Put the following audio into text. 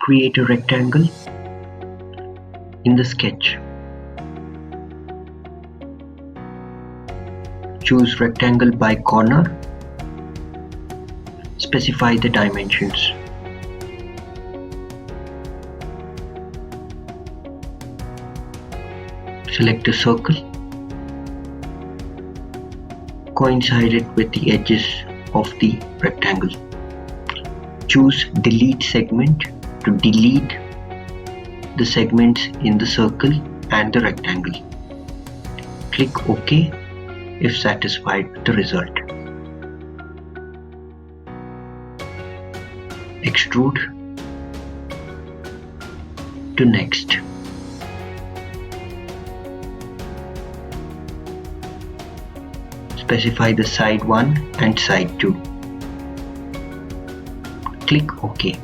Create a rectangle in the sketch. Choose rectangle by corner. Specify the dimensions. Select a circle. Coincide it with the edges of the rectangle. Choose delete segment to delete the segments in the circle and the rectangle. Click OK if satisfied with the result. Extrude to next. Specify the side 1 and side 2. Click OK.